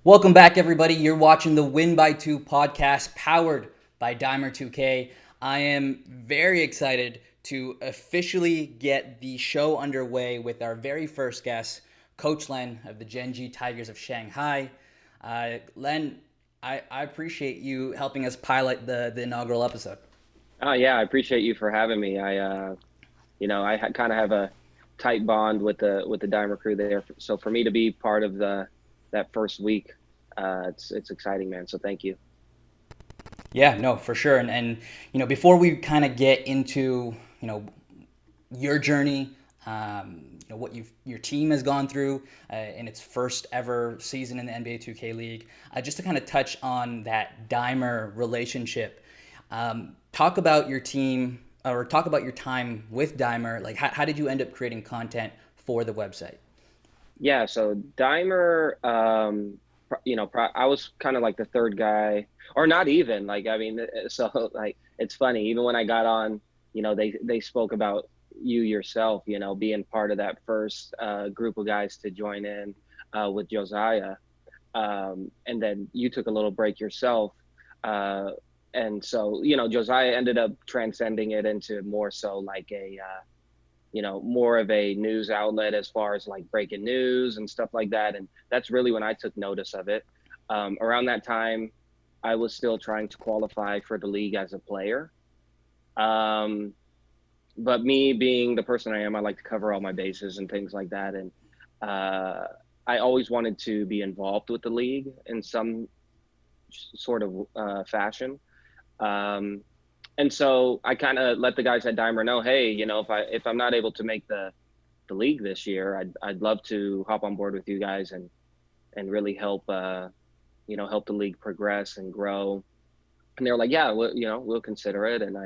Welcome back, everybody. You're watching the Win by Two podcast powered by Dimer 2K. I am very excited to officially get the show underway with our very first guest, Coach Len of the Gen.G Tigers of Shanghai. Len, I appreciate you helping us pilot the inaugural episode. Oh yeah, I appreciate you for having me. I kind of have a tight bond with the Dimer crew there. So for me to be part of the that first week, it's exciting, man. So thank you. Yeah, no, for sure. And before we kind of get into your journey, what your team has gone through in its first ever season in the NBA 2K League. Just to kind of touch on that Dimer relationship, talk about your team or talk about your time with Dimer. Like, how did you end up creating content for the website? Yeah, so Dimer, I was kind of like the third guy, or not even like I mean, so like it's funny. Even when I got on, they spoke about you yourself, being part of that first group of guys to join in with Josiah. And then you took a little break yourself. Uh, and so, Josiah ended up transcending it into more so like more of a news outlet as far as like breaking news and stuff like that. And that's really when I took notice of it. Around that time, I was still trying to qualify for the league as a player. Um, but me being the person I am, I like to cover all my bases and things like that. And uh, I always wanted to be involved with the league in some sort of fashion. Um, and so I kind of let the guys at Dimer know, hey, if I'm not able to make the league this year, I'd love to hop on board with you guys and really help help the league progress and grow. And they were like, yeah, we'll consider it. And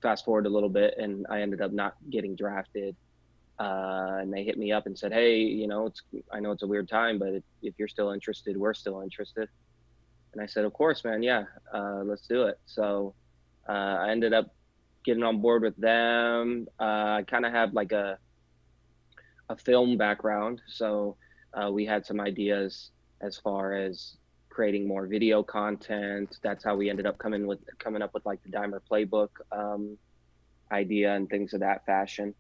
fast forward a little bit, and I ended up not getting drafted. And they hit me up and said, hey, I know it's a weird time, but if you're still interested, we're still interested. And I said, of course, man. Yeah, let's do it. So I ended up getting on board with them. I kind of have like a film background, so we had some ideas as far as creating more video content. That's how we ended up coming up with like the Dimer playbook idea and things of that fashion.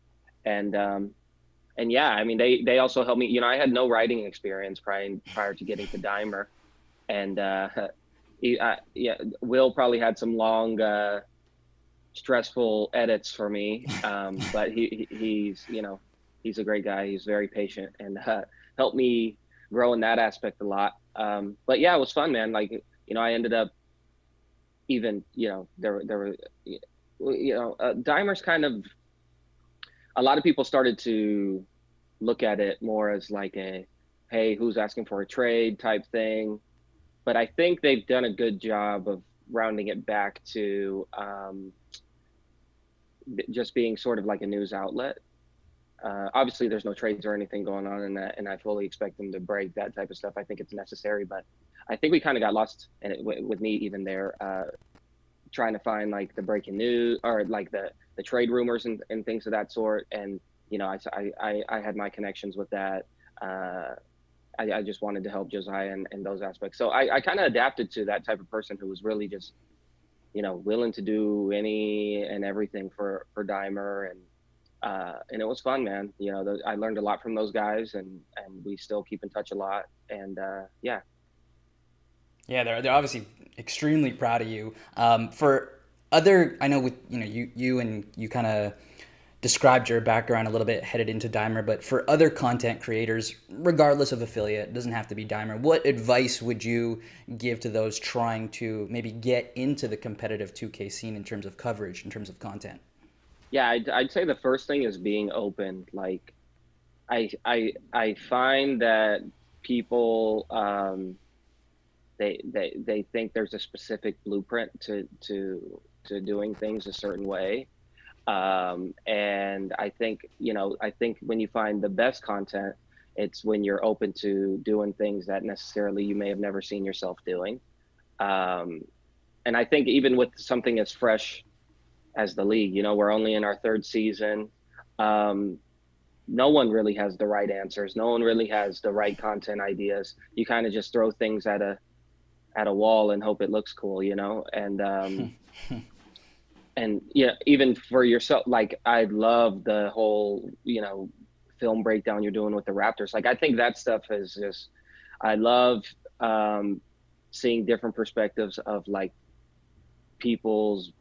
And and yeah, I mean they also helped me. I had no writing experience prior to getting to Dimer, and yeah, Will probably had some long stressful edits for me. But he's a great guy. He's very patient and helped me grow in that aspect a lot. But yeah, it was fun, man. Like, I ended up even, there were, Dimer's kind of, a lot of people started to look at it more as like hey, who's asking for a trade type thing. But I think they've done a good job of rounding it back to just being sort of like a news outlet. Obviously, there's no trades or anything going on in that, and I fully expect them to break that type of stuff. I think it's necessary, but I think we kind of got lost in it with me even there, trying to find like the breaking news or like the trade rumors and things of that sort. And I had my connections with that. I just wanted to help Josiah in those aspects. So I kind of adapted to that type of person who was really just willing to do any and everything for Dimer, and it was fun, man. I learned a lot from those guys, and we still keep in touch a lot. And yeah. Yeah, they're obviously extremely proud of you. For other, I know with you and you kind of described your background a little bit headed into Dimer, but for other content creators, regardless of affiliate, it doesn't have to be Dimer. What advice would you give to those trying to maybe get into the competitive 2K scene in terms of coverage, in terms of content? Yeah, I'd say the first thing is being open. Like I find that people they think there's a specific blueprint to doing things a certain way. And I think when you find the best content, it's when you're open to doing things that necessarily you may have never seen yourself doing. Um, and I think even with something as fresh as the league, we're only in our third season. Um, no one really has the right answers. No one really has the right content ideas. You kind of just throw things at a wall and hope it looks cool, you know? And yeah, even for yourself, like I love the whole, film breakdown you're doing with the Raptors. Like I think that stuff is just, I love um seeing different perspectives of like people's,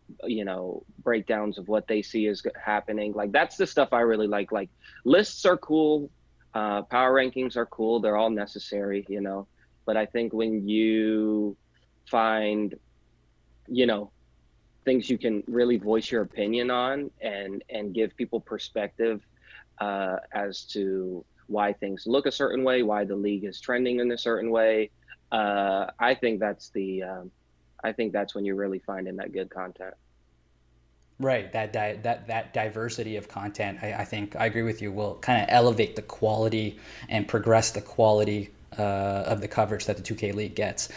breakdowns of what they see is happening. Like that's the stuff I really like. Like lists are cool, power rankings are cool, they're all necessary, but I think when you find, you know things you can really voice your opinion on and give people perspective, as to why things look a certain way, why the league is trending in a certain way. I think I think that's when you're really finding that good content. Right, that diversity of content, I think I agree with you, will kind of elevate the quality and progress the quality of the coverage that the 2K League gets.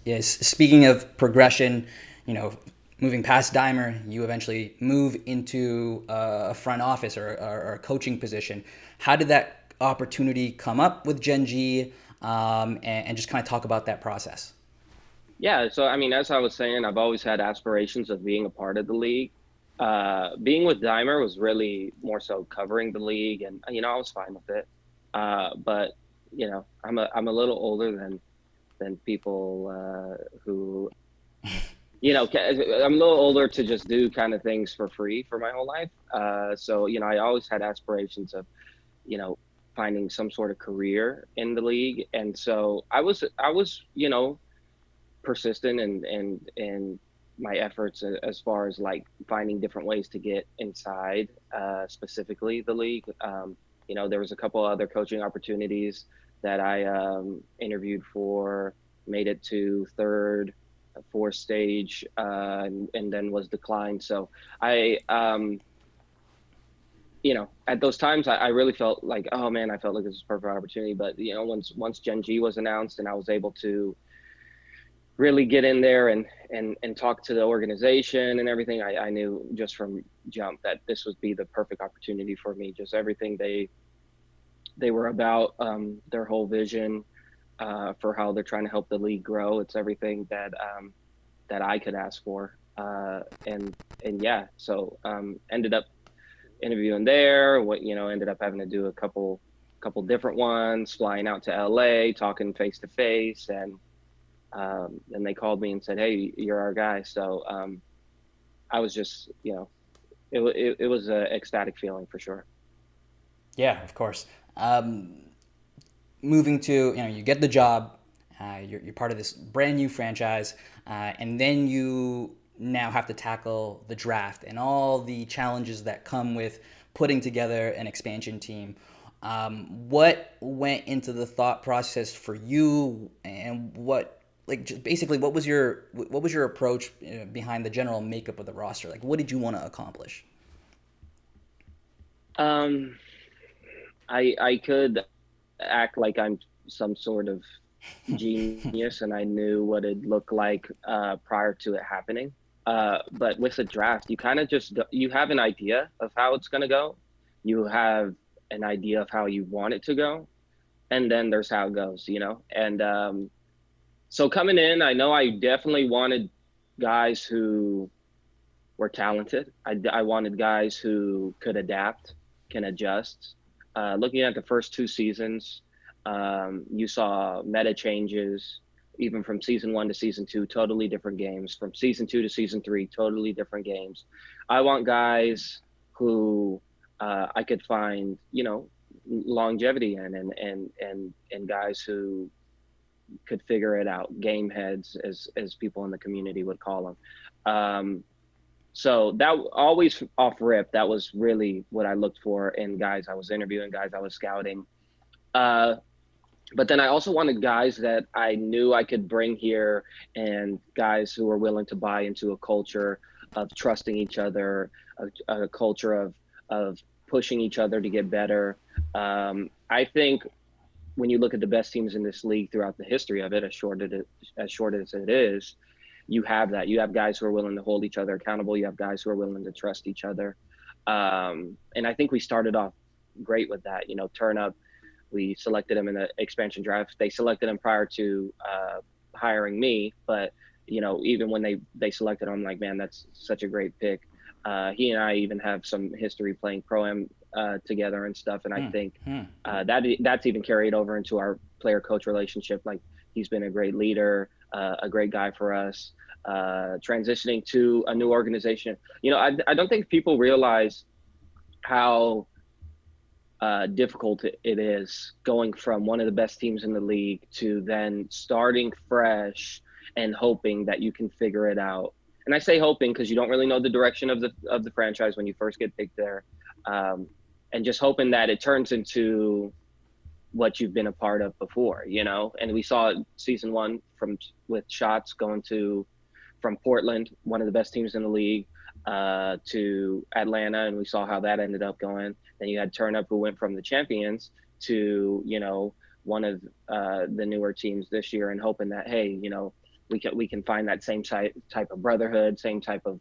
Yes, speaking of progression, you know, moving past Dimer, you eventually move into a front office or a coaching position. How did that opportunity come up with Gen G, and just kind of talk about that process? Yeah, so I mean, as I was saying, I've always had aspirations of being a part of the league. Being with Dimer was really more so covering the league, and I was fine with it. But I'm a little older than people, who I'm a little older to just do kind of things for free for my whole life. So I always had aspirations of you know finding some sort of career in the league, and so I was persistent and my efforts as far as like finding different ways to get inside, specifically the league. There was a couple other coaching opportunities that I interviewed for, made it to third, fourth stage, and then was declined. So I, at those times, I really felt like, oh man, I felt like this was a perfect opportunity. But once Gen G was announced and I was able to really get in there and talk to the organization and everything, I knew just from jump that this would be the perfect opportunity for me. Just everything they were about, their whole vision, for how they're trying to help the league grow. It's everything that I could ask for. And yeah, so ended up interviewing there. Ended up having to do a couple different ones, flying out to LA, talking face to face, and they called me and said, "Hey, you're our guy." So I was just, it was an ecstatic feeling for sure. Yeah, of course. Moving to, you get the job, you're part of this brand new franchise, and then you now have to tackle the draft and all the challenges that come with putting together an expansion team. What went into the thought process for you, and what, like, just basically what was your approach, behind the general makeup of the roster? Like, what did you want to accomplish? um I could act like I'm some sort of genius and I knew what it looked like, prior to it happening. But with the draft, you kind of just you have an idea of how it's going to go. You have an idea of how you want it to go, and then there's how it goes, And so coming in, I know I definitely wanted guys who were talented. I wanted guys who could adapt, can adjust. Looking at the first two seasons, you saw meta changes, even from season one to season two, totally different games. From season two to season three, totally different games. I want guys who, I could find, longevity in, and guys who could figure it out, game heads, as people in the community would call them. So that always off rip, that was really what I looked for in guys I was interviewing, guys I was scouting. Uh, but then I also wanted guys that I knew I could bring here, and guys who were willing to buy into a culture of trusting each other, a culture of pushing each other to get better. I think when you look at the best teams in this league throughout the history of it, as short as it is, you have that. You have guys who are willing to hold each other accountable. You have guys who are willing to trust each other. And I think we started off. great with that. Turn up. We selected him in the expansion draft. They selected him prior to hiring me, but even when they selected him, I'm like, man, that's such a great pick. He and I even have some history playing pro am together and stuff, and I Hmm. think Hmm. that's even carried over into our player coach relationship. Like, he's been a great leader, a great guy for us. Transitioning to a new organization, I don't think people realize how difficult it is going from one of the best teams in the league to then starting fresh and hoping that you can figure it out. And I say hoping because you don't really know the direction of the franchise when you first get picked there, um, and just hoping that it turns into what you've been a part of before. And we saw it season one from with shots going to from Portland, one of the best teams in the league, to Atlanta, and we saw how that ended up going. Then you had Turnup, who went from the champions to one of the newer teams this year, and hoping that, hey, we can find that same type of brotherhood, same type of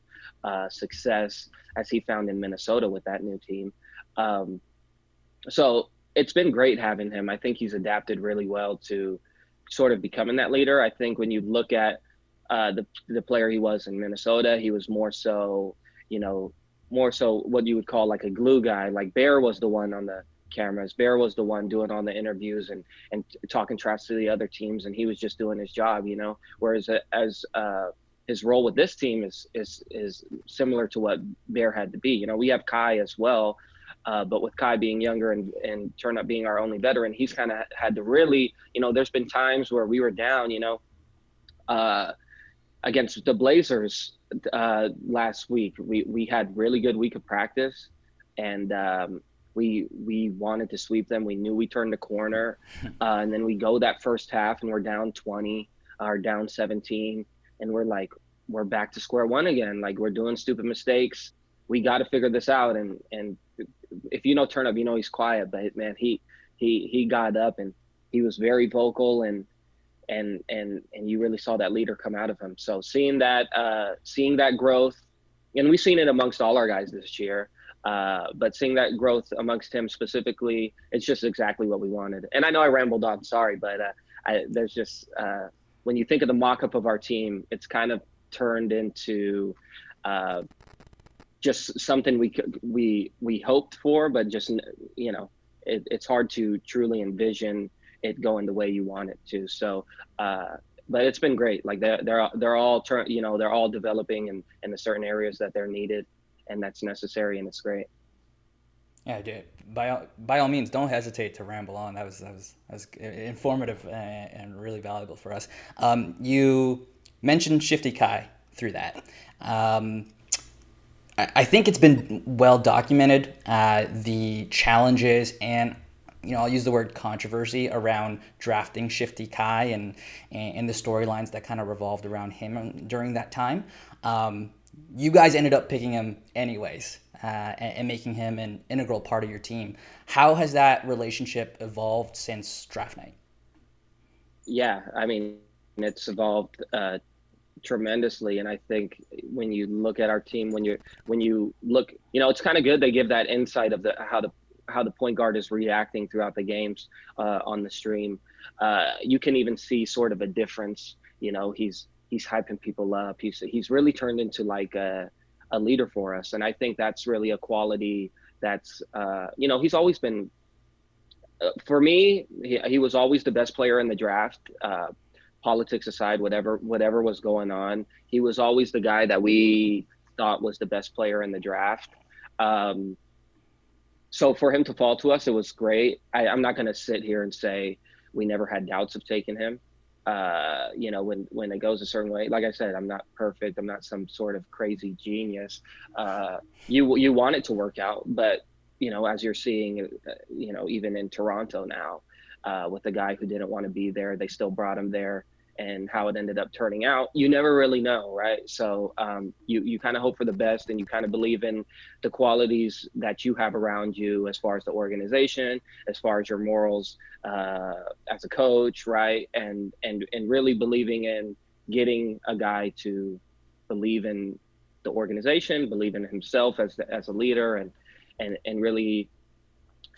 success as he found in Minnesota with that new team. Um, so it's been great having him. I think he's adapted really well to sort of becoming that leader. I think when you look at the player he was in Minnesota, he was you know, more so what you would call like a glue guy. Like, Bear was the one on the cameras. Bear was the one doing all the interviews and talking trash to the other teams, and he was just doing his job. Whereas as his role with this team is similar to what Bear had to be. We have Kai as well, but with Kai being younger and turn up being our only veteran, he's kind of had to really, there's been times where we were down, uh, against the Blazers last week. We had really good week of practice, and we wanted to sweep them. We knew we turned the corner, and then we go that first half and we're down 20 or down 17, and we're like, we're back to square one again. Like, we're doing stupid mistakes. We got to figure this out. And if turn up, he's quiet, but man, he got up and he was very vocal, and you really saw that leader come out of him. So seeing that growth, and we've seen it amongst all our guys this year, but seeing that growth amongst him specifically, it's just exactly what we wanted. And I know I rambled on, sorry, but there's just when you think of the mock-up of our team, it's kind of turned into uh, just something we hoped for, but just it's hard to truly envision it going the way you want it to. So, but it's been great. Like, they're all developing in the certain areas that they're needed and that's necessary, and it's great. Yeah, dude. By all means, don't hesitate to ramble on. That was informative and really valuable for us. You mentioned Shifty Kai through that. Um, I think it's been well documented, the challenges and, I'll use the word controversy around drafting Shifty Kai and the storylines that kind of revolved around him during that time. You guys ended up picking him anyways, and making him an integral part of your team. How has that relationship evolved since draft night? Yeah, I mean, it's evolved tremendously, and I think when you look at our team, when you look, it's kind of good they give that insight of how the point guard is reacting throughout the games on the stream. You can even see sort of a difference. He's hyping people up. He's really turned into like a leader for us, and I think that's really a quality that's he's always been, for me, he was always the best player in the draft. Politics aside, whatever was going on, he was always the guy that we thought was the best player in the draft. Um, so for him to fall to us, it was great. I'm not going to sit here and say we never had doubts of taking him. When it goes a certain way, like I said, I'm not perfect. I'm not some sort of crazy genius. You want it to work out, but as you're seeing, even in Toronto now, with a guy who didn't want to be there, they still brought him there, and how it ended up turning out, you never really know, right? So you kind of hope for the best, and you kind of believe in the qualities that you have around you, as far as the organization, as far as your morals as a coach, right? And really believing in getting a guy to believe in the organization, believe in himself as a leader, and really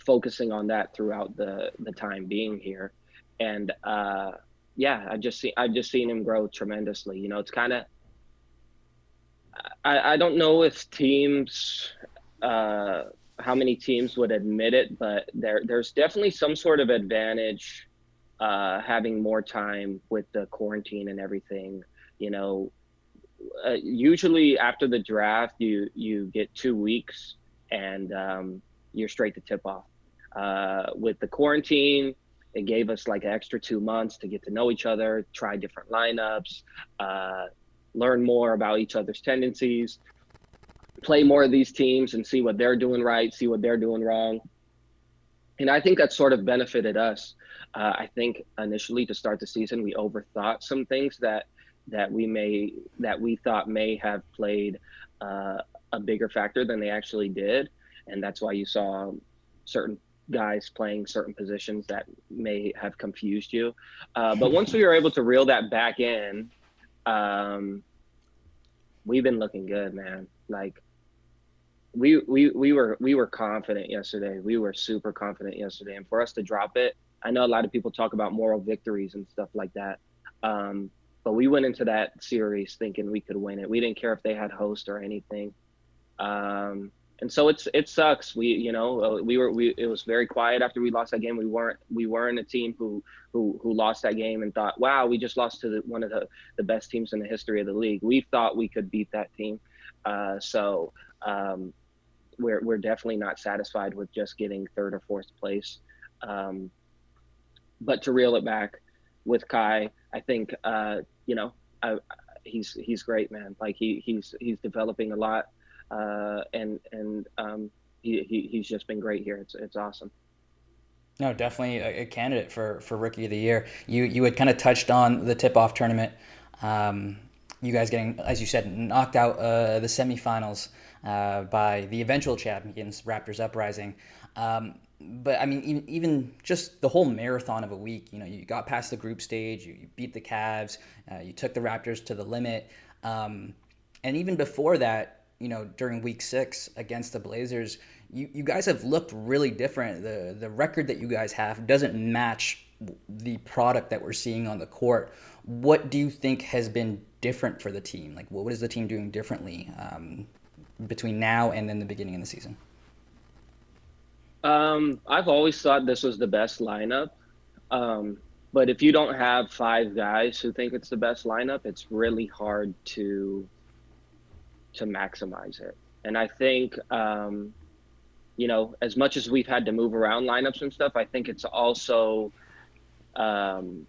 focusing on that throughout the time being here. And yeah, I've just seen him grow tremendously. You know, it's kind of, I don't know if teams, uh, how many teams would admit it, but there's definitely some sort of advantage having more time with the quarantine and everything. You know, usually after the draft, you get 2 weeks and you're straight to tip off. With the quarantine, it gave us like an extra 2 months to get to know each other, try different lineups, uh, learn more about each other's tendencies, play more of these teams and see what they're doing right, see what they're doing wrong. And I think that sort of benefited us. I think initially to start the season, we overthought some things that we thought may have played uh, a bigger factor than they actually did, and that's why you saw certain guys playing certain positions that may have confused you. But once we were able to reel that back in, um, we've been looking good, man. Like we were confident yesterday. We were super confident yesterday, and for us to drop it, I know a lot of people talk about moral victories and stuff like that. Um, but we went into that series thinking we could win it. We didn't care if they had host or anything. And so it sucks. We it was very quiet after we lost that game. We weren't a team who lost that game and thought, wow, we just lost to one of the best teams in the history of the league. We thought we could beat that team. So um, we're definitely not satisfied with just getting third or fourth place. Um, but to reel it back with Kai, I think you know I, he's great, man. Like he's developing a lot, and he's just been great here. It's awesome. No, definitely a candidate for rookie of the year. You had kind of touched on the tip off tournament. Um, you guys getting, as you said, knocked out the semifinals by the eventual champions, Raptors Uprising. But I mean, even just the whole marathon of a week, you know, you got past the group stage, you beat the Cavs, you took the Raptors to the limit. And even before that, you know, during week 6 against the Blazers, you guys have looked really different. The record that you guys have doesn't match the product that we're seeing on the court. What do you think has been different for the team? Like, what is the team doing differently between now and then the beginning of the season? I've always thought this was the best lineup. Um, but if you don't have five guys who think it's the best lineup, it's really hard to maximize it. And I think you know, as much as we've had to move around lineups and stuff, I think it's also um,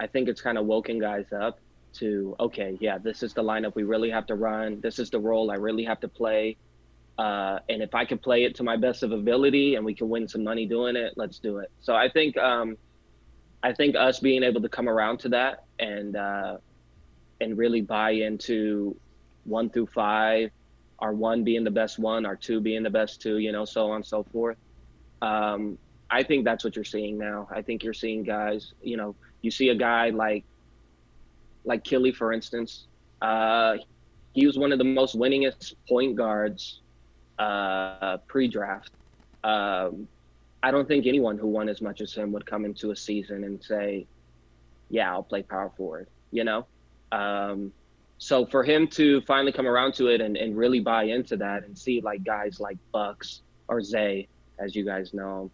I think it's kind of woken guys up to, okay, yeah, this is the lineup we really have to run. This is the role I really have to play. And if I can play it to my best of ability and we can win some money doing it, let's do it. So I think us being able to come around to that and really buy into 1 through 5, our one being the best one, our two being the best two, you know, so on and so forth. Um, I think that's what you're seeing now. I think you're seeing guys, you know, you see a guy like Killy, for instance. He was one of the most winningest point guards pre-draft. Um, I don't think anyone who won as much as him would come into a season and say, "Yeah, I'll play power forward." You know, um, so for him to finally come around to it and really buy into that and see like guys like Bucks or Zay, as you guys know,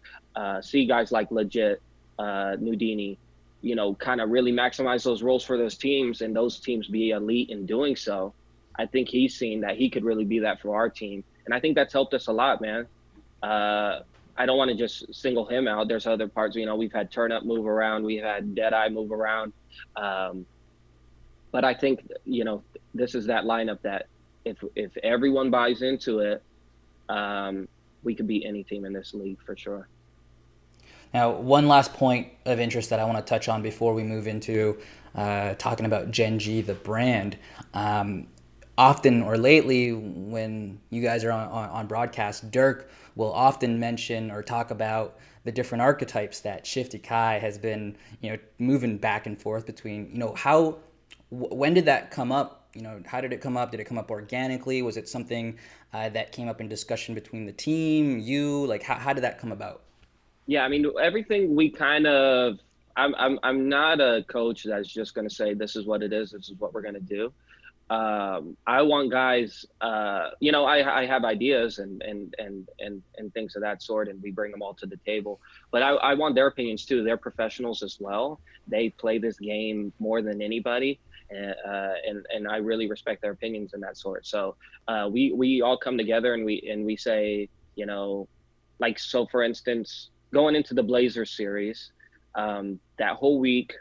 see guys like legit Nudini, you know, kind of really maximize those roles for those teams and those teams be elite in doing so. I think he's seen that he could really be that for our team, and I think that's helped us a lot, man. Uh, I don't want to just single him out. There's other parts, you know, we've had Turn Up move around, we've had Deadeye move around. Um, but I think, you know, this is that lineup that if everyone buys into it, um, we could beat any team in this league for sure. Now, one last point of interest that I want to touch on before we move into talking about Gen.G, the brand. Often or lately, when you guys are on broadcast, Dirk will often mention or talk about the different archetypes that Shifty Kai has been, you know, moving back and forth between. You know, when did that come up? You know, how did it come up? Did it come up organically? Was it something that came up in discussion between the team, you? Like, how did that come about? Yeah, I mean, everything we kind of. I'm not a coach that's just going to say this is what it is. This is what we're going to do. I want guys. I have ideas and things of that sort, and we bring them all to the table. But I want their opinions too. They're professionals as well. They play this game more than anybody, and I really respect their opinions and that sort. So we all come together and we say, like, so for instance, going into the Blazers series, that whole week,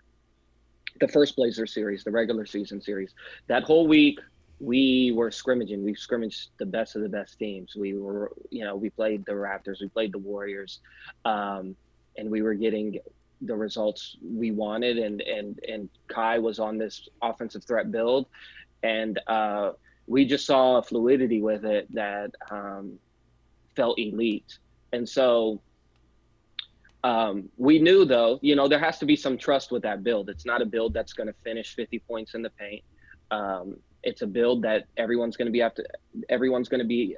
the first Blazer series, the regular season series, that whole week we were scrimmaging. We scrimmaged the best of the best teams. We played the Raptors, we played the Warriors, and we were getting the results we wanted. And Kai was on this offensive threat build, and we just saw a fluidity with it that felt elite. And so we knew, though, there has to be some trust with that build. It's not a build that's going to finish 50 points in the paint. It's a build that everyone's going to be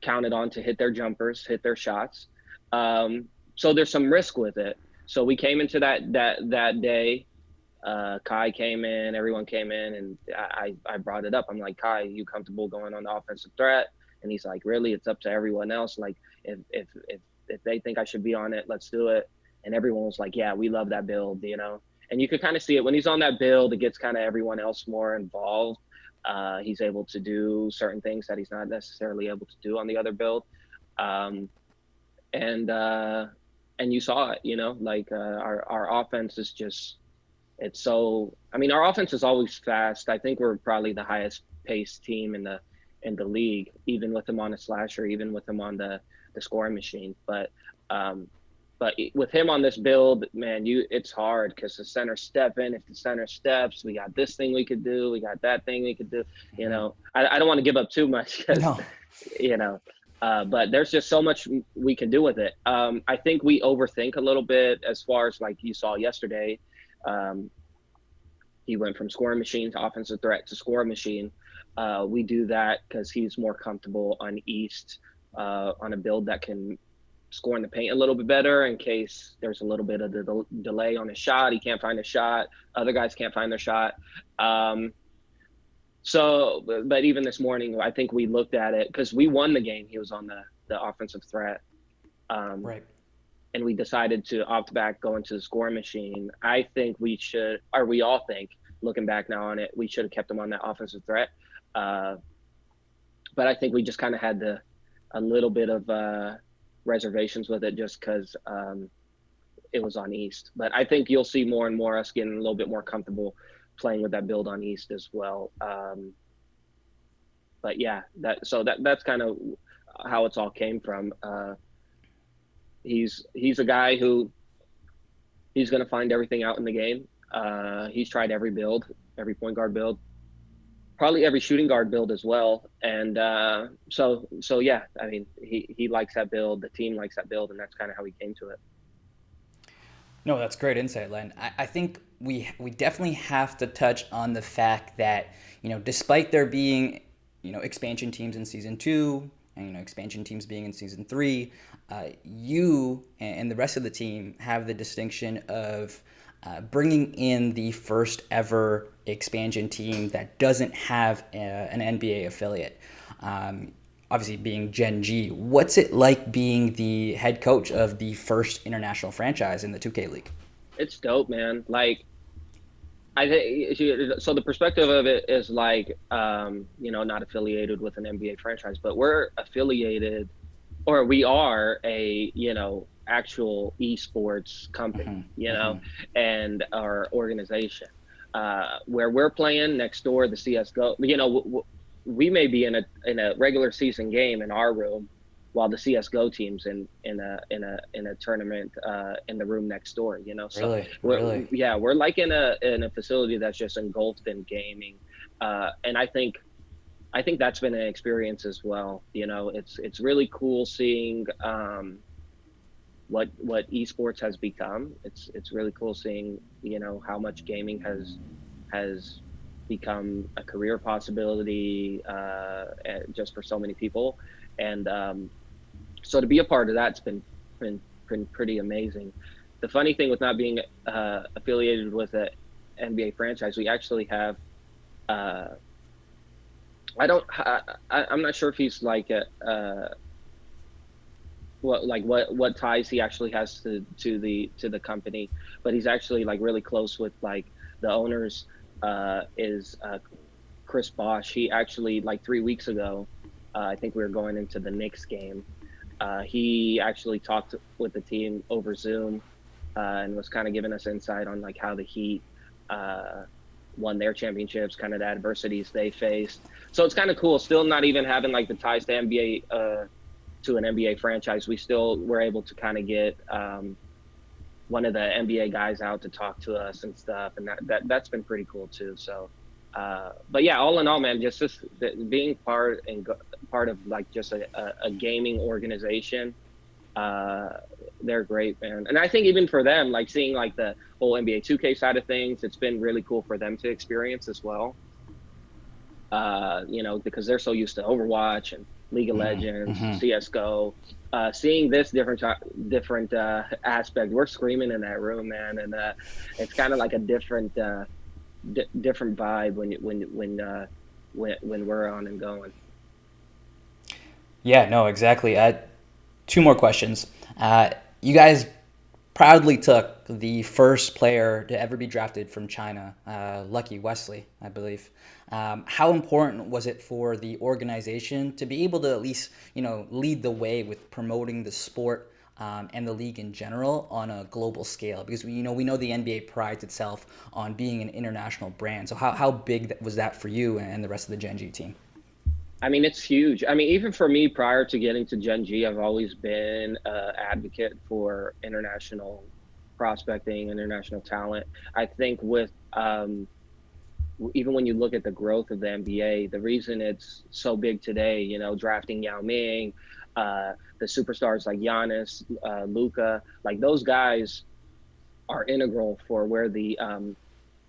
counted on to hit their jumpers, hit their shots. So there's some risk with it. So we came into that day. Kai came in, everyone came in, and I brought it up. I'm like, Kai, you comfortable going on the offensive threat? And he's like, really? It's up to everyone else. Like, if they think I should be on it, let's do it. And everyone was like, yeah, we love that build. And you could kind of see it when he's on that build. It gets kind of everyone else more involved. He's able to do certain things that he's not necessarily able to do on the other build. Um, and you saw it. Like, our offense is just, it's so. I mean, our offense is always fast. I think we're probably the highest paced team in the league, even with him on a slasher, even with him on the scoring machine. But with him on this build, man, it's hard because the center step in. If the center steps, we got this thing we could do. We got that thing we could do. I don't want to give up too much because, No. you know, but there's just so much we can do with it. I think we overthink a little bit as far as, like you saw yesterday. Um, he went from scoring machine to offensive threat to score machine. We do that because he's more comfortable on East, on a build that can score in the paint a little bit better in case there's a little bit of the delay on his shot. He can't find a shot. Other guys can't find their shot. But even this morning, I think we looked at it because we won the game. He was on the offensive threat. Um, Right. and we decided to opt back, go into the scoring machine. I think we should, or we all think, looking back now on it, we should have kept him on that offensive threat. Uh, but I think we just kind of had a little bit of reservations with it just because it was on East. But I think you'll see more and more us getting a little bit more comfortable playing with that build on East as well. But yeah, that's kind of how it's all came from. He's a guy who he's going to find everything out in the game. He's tried every build, every point guard build, probably every shooting guard build as well. And so yeah, I mean, he likes that build. The team likes that build, and that's kind of how he came to it. No, that's great insight, Len. I think we definitely have to touch on the fact that, despite there being, expansion teams in season two and, expansion teams being in season three, you and the rest of the team have the distinction of bringing in the first ever expansion team that doesn't have an NBA affiliate. Obviously, being Gen G, what's it like being the head coach of the first international franchise in the 2K League? It's dope, man. Like, I think so. The perspective of it is like, not affiliated with an NBA franchise, but we're affiliated, or we are a, actual esports company, and our organization, where we're playing next door, the CS:GO. We may be in a regular season game in our room, while the CS:GO team's in a tournament in the room next door. So Really, really. we're like in a facility that's just engulfed in gaming, and I think that's been an experience as well. It's really cool seeing what esports has become. It's really cool seeing how much gaming has become a career possibility, just for so many people. And so to be a part of that's been been pretty amazing. The funny thing with not being affiliated with a NBA franchise, we actually have. Uh, I don't. I'm not sure if he's like what ties he actually has to the company, but he's actually like really close with like the owners. Is Chris Bosch. He actually like 3 weeks ago, I think we were going into the Knicks game. He actually talked with the team over Zoom and was kind of giving us insight on like how the Heat uh, won their championships, kind of the adversities they faced. So it's kind of cool. Still not even having like the ties to NBA to an NBA franchise, we still were able to kind of get one of the NBA guys out to talk to us and stuff, and that's been pretty cool too. So, but yeah, all in all, man, just being part of like just a gaming organization, uh, they're great, man. And I think even for them, like seeing like the whole NBA 2K side of things, it's been really cool for them to experience as well. Because they're so used to Overwatch and League of Legends, Mm-hmm. CS:GO. Seeing this different aspect, we're screaming in that room, man, and it's kind of like a different vibe when we're on and going. Yeah, no, exactly. Two more questions. You guys proudly took the first player to ever be drafted from China, Lucky Wesley, I believe. How important was it for the organization to be able to at least, lead the way with promoting the sport and the league in general on a global scale? Because we know the NBA prides itself on being an international brand. So how big was that for you and the rest of the Gen G team? I mean, it's huge. I mean, even for me, prior to getting to Gen G, I've always been an advocate for international prospecting, international talent. I think with even when you look at the growth of the NBA, the reason it's so big today, drafting Yao Ming, the superstars like Giannis, Luca, like those guys are integral for where the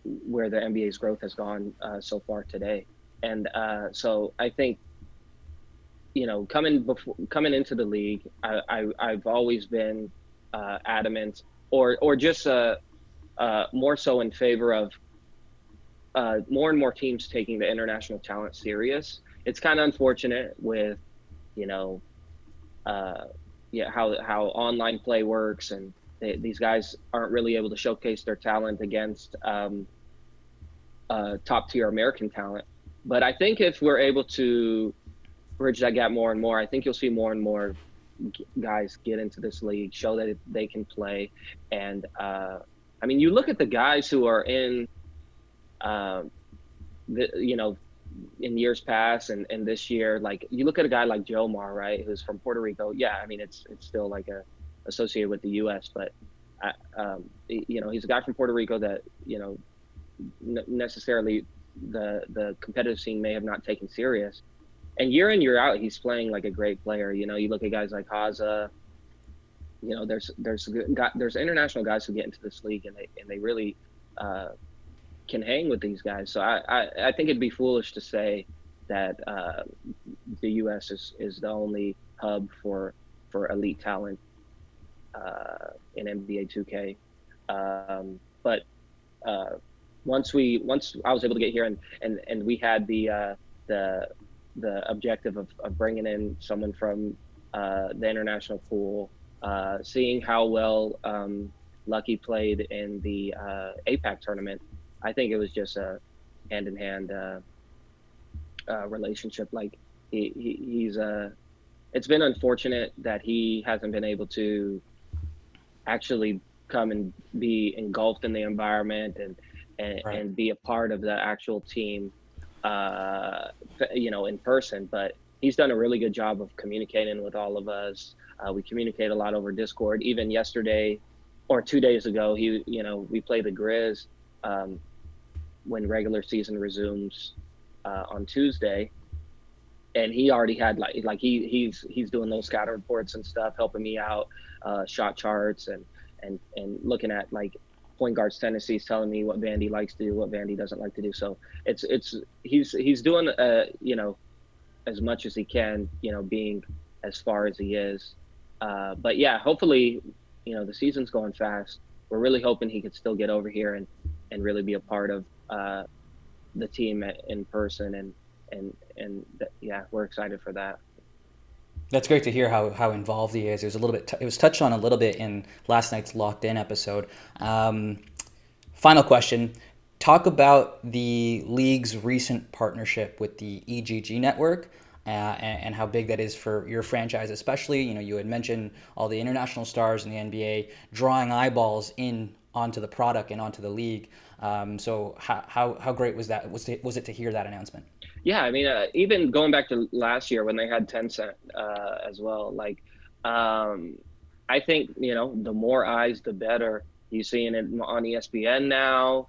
NBA's growth has gone so far today. And so I think coming into the league, I've always been adamant or just more so in favor of more and more teams taking the international talent serious. It's kind of unfortunate with you know uh, yeah how online play works, and these guys aren't really able to showcase their talent against top tier American talent. But I think if we're able to bridge that gap more and more, I think you'll see more and more guys get into this league, show that they can play. And I mean, you look at the guys who are in, uh, the, you know, in years past and this year, like you look at a guy like Jomar, right, who's from Puerto Rico. Yeah, I mean, it's still like associated with the U.S., but he's a guy from Puerto Rico that necessarily the competitive scene may have not taken serious. And year in year out, he's playing like a great player. You look at guys like Haza. There's international guys who get into this league and they really uh, can hang with these guys. So I think it'd be foolish to say that the U.S. is the only hub for elite talent in NBA 2K. But uh, once I was able to get here and we had the the objective of bringing in someone from the international pool, seeing how well Lucky played in the APAC tournament. I think it was just a hand in hand relationship. Like he's it's been unfortunate that he hasn't been able to actually come and be engulfed in the environment Right. and be a part of the actual team, in person. But he's done a really good job of communicating with all of us. We communicate a lot over Discord. Even yesterday or 2 days ago, we play the Grizz um, when regular season resumes on Tuesday, and he already had he's doing those scouting reports and stuff, helping me out, shot charts and looking at like point guards tendencies, telling me what Vandy likes to do, what Vandy doesn't like to do. So he's doing as much as he can, being as far as he is. But yeah, hopefully. the season's going fast. We're really hoping he could still get over here and really be a part of the team in person, yeah, we're excited for that. That's great to hear how involved he is. It was a little bit. It was touched on a little bit in last night's Locked In episode. Final question: talk about the league's recent partnership with the EGG network. And how big that is for your franchise, especially. You had mentioned all the international stars in the NBA drawing eyeballs in onto the product and onto the league. So how great was that? Was it to hear that announcement? Yeah, I mean, even going back to last year when they had Tencent as well, like, um, I think, the more eyes, the better. You're seeing it on ESPN now.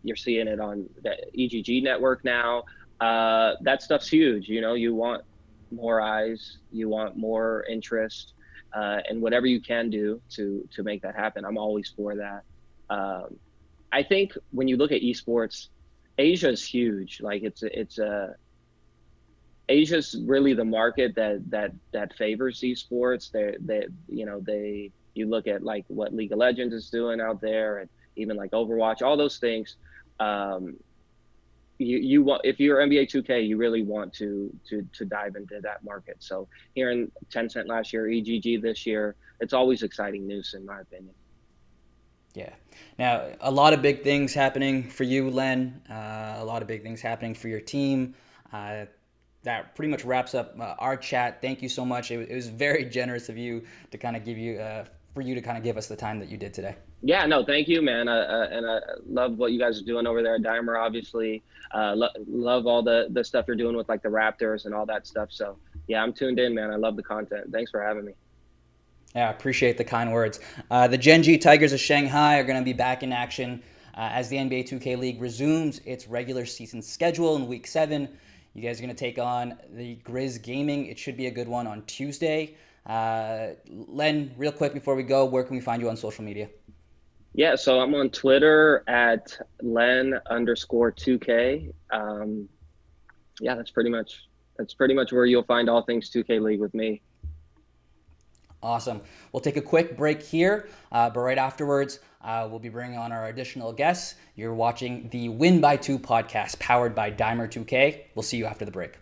You're seeing it on the EGG network now. That stuff's huge. You want more eyes, you want more interest, and whatever you can do to make that happen. I'm always for that. Um, I think when you look at esports, Asia is huge. Like Asia's really the market that favors esports. They you look at like what League of Legends is doing out there, and even like Overwatch, all those things. Um, you want, if you're NBA 2K, you really want to dive into that market. So here in Tencent last year, EGG this year, it's always exciting news in my opinion. Yeah. Now, a lot of big things happening for you, Len. A lot of big things happening for your team. Uh, that pretty much wraps up our chat. Thank you so much. It was very generous of you to kind of for you to kind of give us the time that you did today. Yeah, no, thank you, man. And I love what you guys are doing over there at Dimer. Obviously, love all the stuff you're doing with like the Raptors and all that stuff. So yeah, I'm tuned in, man. I love the content. Thanks for having me. Yeah, I appreciate the kind words. The Gen.G Tigers of Shanghai are going to be back in action as the NBA 2K League resumes its regular season schedule in Week 7. You guys are going to take on the Grizz Gaming. It should be a good one on Tuesday. Len, real quick before we go, where can we find you on social media? Yeah, so I'm on Twitter at Len_2K. Yeah, that's pretty much where you'll find all things 2K League with me. Awesome. We'll take a quick break here, but right afterwards, we'll be bringing on our additional guests. You're watching the Win by Two podcast powered by Dimer 2K. We'll see you after the break.